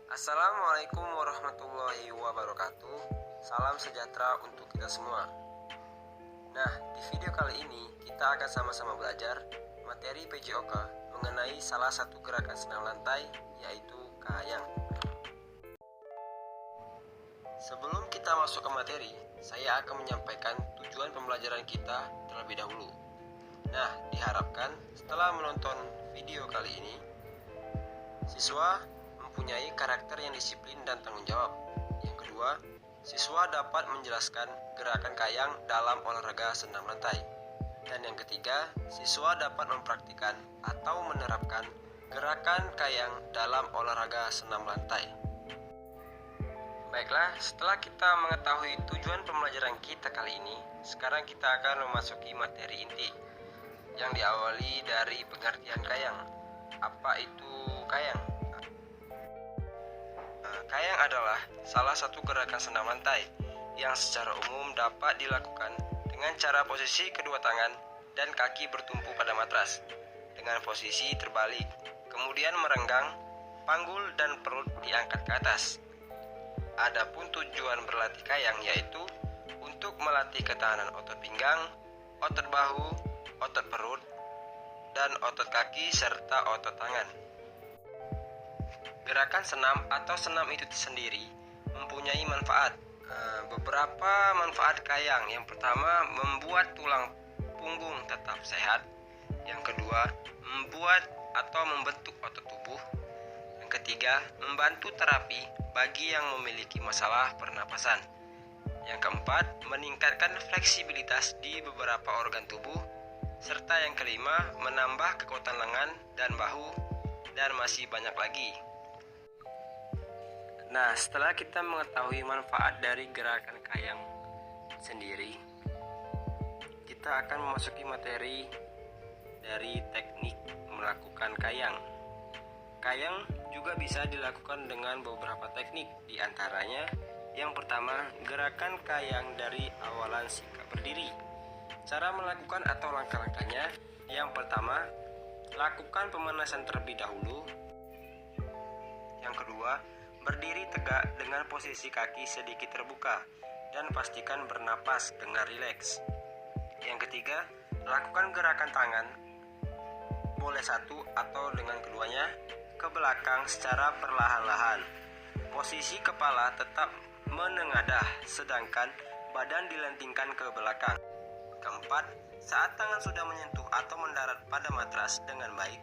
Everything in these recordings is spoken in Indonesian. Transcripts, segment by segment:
Assalamualaikum warahmatullahi wabarakatuh. Salam sejahtera untuk kita semua. Nah, di video kali ini kita akan sama-sama belajar materi PJOK mengenai salah satu gerakan senam lantai, yaitu kayang. Sebelum kita masuk ke materi, saya akan menyampaikan tujuan pembelajaran kita terlebih dahulu. Nah, diharapkan setelah menonton video kali ini, siswa mempunyai karakter yang disiplin dan tanggung jawab. Yang kedua, siswa dapat menjelaskan gerakan kayang dalam olahraga senam lantai. Dan yang ketiga, siswa dapat mempraktikkan atau menerapkan gerakan kayang dalam olahraga senam lantai. Baiklah, setelah kita mengetahui tujuan pembelajaran kita kali ini, sekarang kita akan memasuki materi inti yang diawali dari pengertian kayang. Apa itu kayang? Kayang adalah salah satu gerakan senam lantai yang secara umum dapat dilakukan dengan cara posisi kedua tangan dan kaki bertumpu pada matras dengan posisi terbalik, kemudian merenggang, panggul dan perut diangkat ke atas. Adapun tujuan berlatih kayang yaitu untuk melatih ketahanan otot pinggang, otot bahu, otot perut, dan otot kaki serta otot tangan. Gerakan senam atau senam itu sendiri mempunyai manfaat. Beberapa manfaat kayang. Yang pertama, membuat tulang punggung tetap sehat. Yang kedua, membuat atau membentuk otot tubuh. Yang ketiga, membantu terapi bagi yang memiliki masalah pernapasan. Yang keempat, meningkatkan fleksibilitas di beberapa organ tubuh. Serta yang kelima, menambah kekuatan lengan dan bahu, dan masih banyak lagi. Nah, setelah kita mengetahui manfaat dari gerakan kayang sendiri, kita akan memasuki materi dari teknik melakukan kayang. Kayang juga bisa dilakukan dengan beberapa teknik, di antaranya yang pertama, gerakan kayang dari awalan sikap berdiri. Cara melakukan atau langkah-langkahnya, yang pertama, lakukan pemanasan terlebih dahulu. Yang kedua, berdiri tegak dengan posisi kaki sedikit terbuka dan pastikan bernapas dengan rileks. Yang ketiga, lakukan gerakan tangan, boleh satu atau dengan keduanya, ke belakang secara perlahan-lahan. Posisi kepala tetap menengadah, sedangkan badan dilentingkan ke belakang. Keempat, saat tangan sudah menyentuh atau mendarat pada matras dengan baik,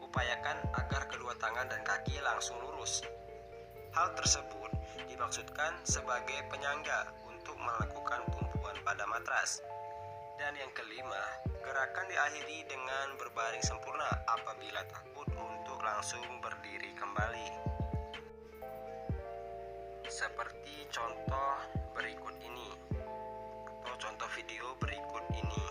upayakan agar kedua tangan dan kaki langsung lurus. Hal tersebut dimaksudkan sebagai penyangga untuk melakukan tumpuan pada matras. Dan yang kelima, gerakan diakhiri dengan berbaring sempurna apabila takut untuk langsung berdiri kembali. Seperti contoh berikut ini, atau contoh video berikut ini.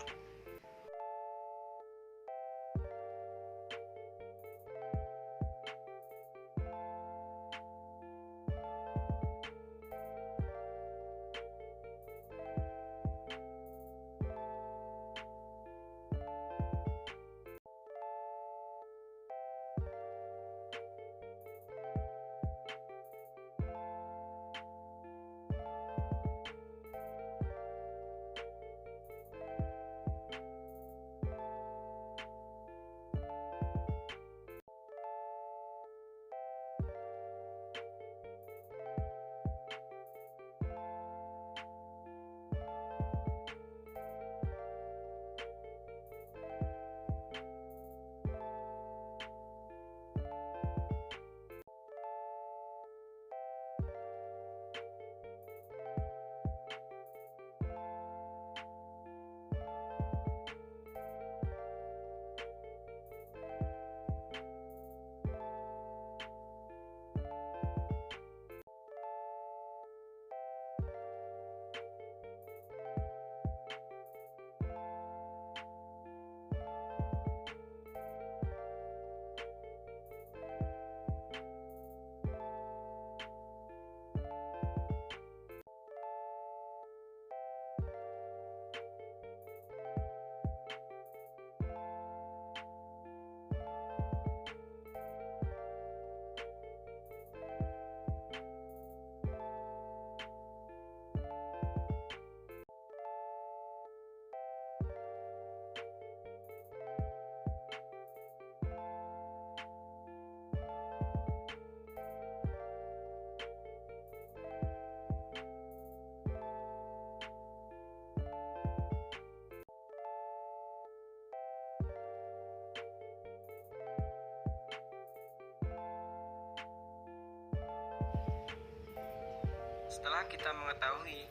Setelah kita mengetahui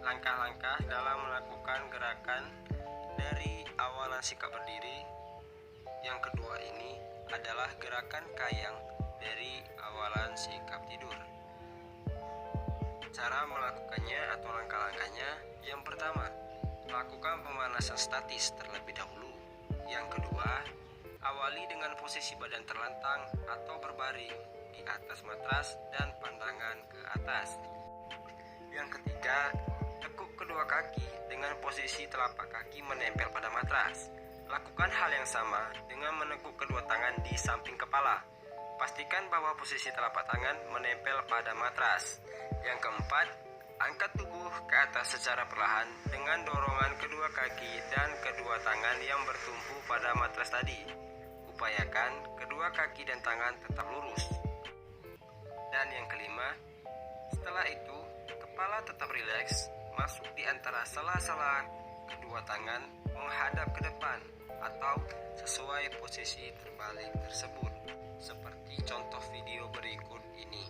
langkah-langkah dalam melakukan gerakan dari awalan sikap berdiri, yang kedua ini adalah gerakan kayang dari awalan sikap tidur. Cara melakukannya atau langkah-langkahnya: yang pertama, lakukan pemanasan statis terlebih dahulu. Yang kedua, awali dengan posisi badan terlentang atau berbaring di atas matras dan pandangan ke atas. Yang ketiga, tekuk kedua kaki dengan posisi telapak kaki menempel pada matras. Lakukan hal yang sama dengan menekuk kedua tangan di samping kepala. Pastikan bahwa posisi telapak tangan menempel pada matras. Yang keempat, angkat tubuh ke atas secara perlahan dengan dorongan kedua kaki dan kedua tangan yang bertumpu pada matras tadi. Upayakan kedua kaki dan tangan tetap lurus. Dan yang kelima, setelah itu kepala tetap rileks, masuk di antara sela-sela kedua tangan menghadap ke depan atau sesuai posisi terbalik tersebut, seperti contoh video berikut ini.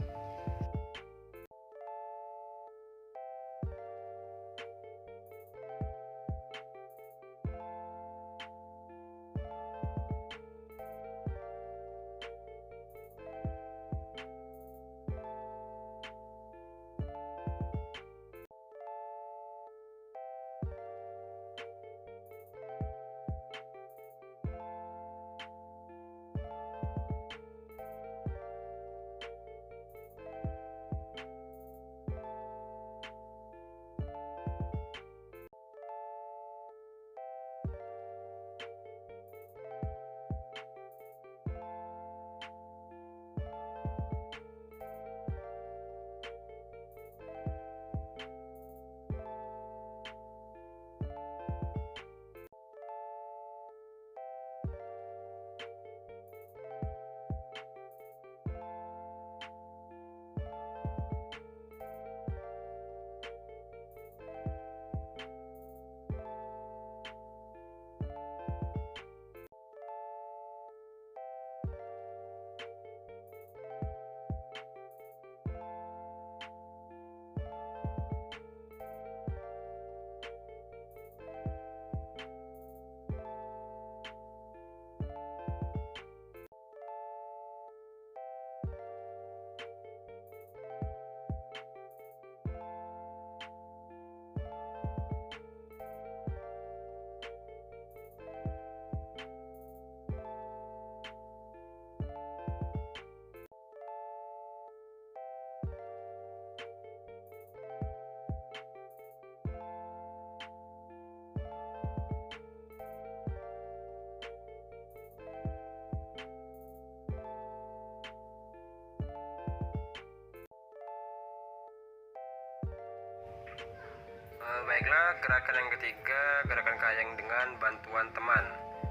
Baiklah, gerakan yang ketiga, gerakan kayang dengan bantuan teman.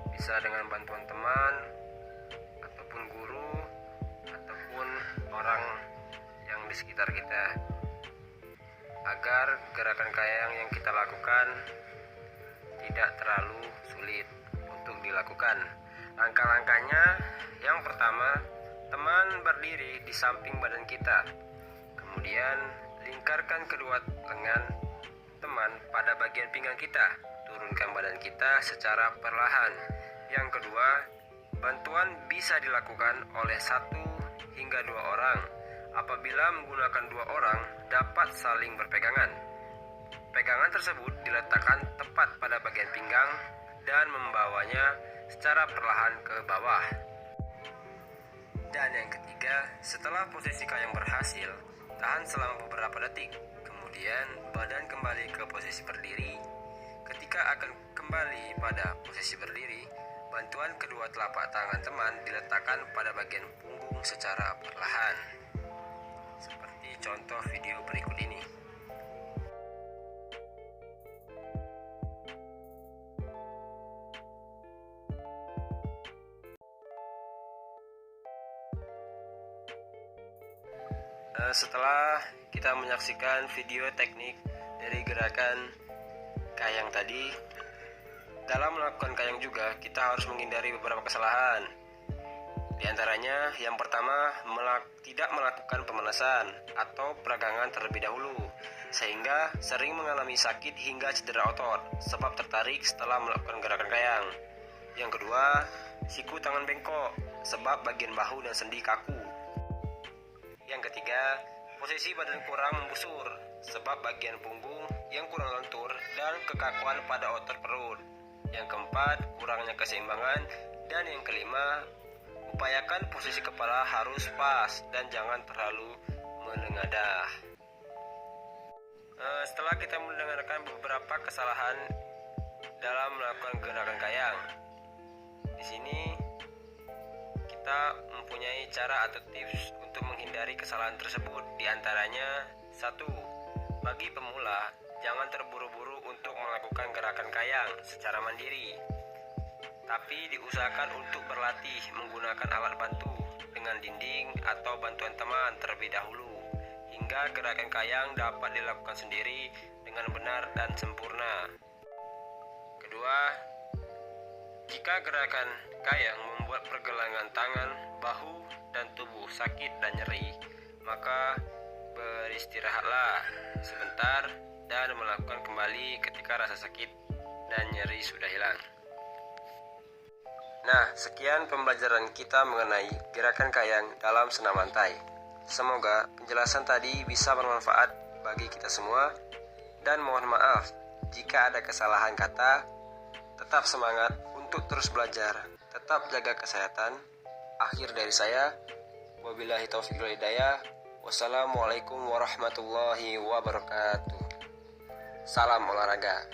Bisa dengan bantuan teman, ataupun guru, ataupun orang yang di sekitar kita, agar gerakan kayang yang kita lakukan tidak terlalu sulit untuk dilakukan. Langkah-langkahnya: yang pertama, teman berdiri di samping badan kita. Kemudian lingkarkan kedua lengan teman pada bagian pinggang kita. Turunkan badan kita secara perlahan. Yang kedua, bantuan bisa dilakukan oleh 1 hingga 2 orang. Apabila menggunakan 2 orang, dapat saling berpegangan. Pegangan tersebut diletakkan tepat pada bagian pinggang dan membawanya secara perlahan ke bawah. Dan yang ketiga, setelah posisi kayang berhasil, tahan selama beberapa detik. Kemudian badan kembali ke posisi berdiri. Ketika akan kembali pada posisi berdiri, bantuan kedua telapak tangan teman diletakkan pada bagian punggung secara perlahan, seperti contoh video berikut ini. Setelah kita menyaksikan video teknik dari gerakan kayang tadi, dalam melakukan kayang juga kita harus menghindari beberapa kesalahan. Di antaranya, yang pertama, tidak melakukan pemanasan atau peragangan terlebih dahulu, sehingga sering mengalami sakit hingga cedera otot sebab tertarik setelah melakukan gerakan kayang. Yang kedua, siku tangan bengkok sebab bagian bahu dan sendi kaku. Yang ketiga, posisi badan kurang membusur sebab bagian punggung yang kurang lentur dan kekakuan pada otot perut. Yang keempat, kurangnya keseimbangan. Dan yang kelima, upayakan posisi kepala harus pas dan jangan terlalu menengadah. Setelah kita mendengarkan beberapa kesalahan dalam melakukan gerakan kayang, di sini kita mempunyai cara atau tips untuk menghindari kesalahan tersebut. Di antaranya, 1. Bagi pemula, jangan terburu-buru untuk melakukan gerakan kayang secara mandiri, tapi diusahakan untuk berlatih menggunakan alat bantu dengan dinding atau bantuan teman terlebih dahulu, hingga gerakan kayang dapat dilakukan sendiri dengan benar dan sempurna. Kedua, jika gerakan kayang membuat pergelangan tangan, bahu, dan tubuh sakit dan nyeri, maka beristirahatlah sebentar dan melakukan kembali ketika rasa sakit dan nyeri sudah hilang. Nah, sekian pembelajaran kita mengenai gerakan kayang dalam senam lantai. Semoga penjelasan tadi bisa bermanfaat bagi kita semua, dan mohon maaf jika ada kesalahan kata. Tetap semangat untuk terus belajar, tetap jaga kesehatan. Akhir dari saya, wabillahi taufiq wal hidayah. Wassalamualaikum warahmatullahi wabarakatuh. Salam olahraga.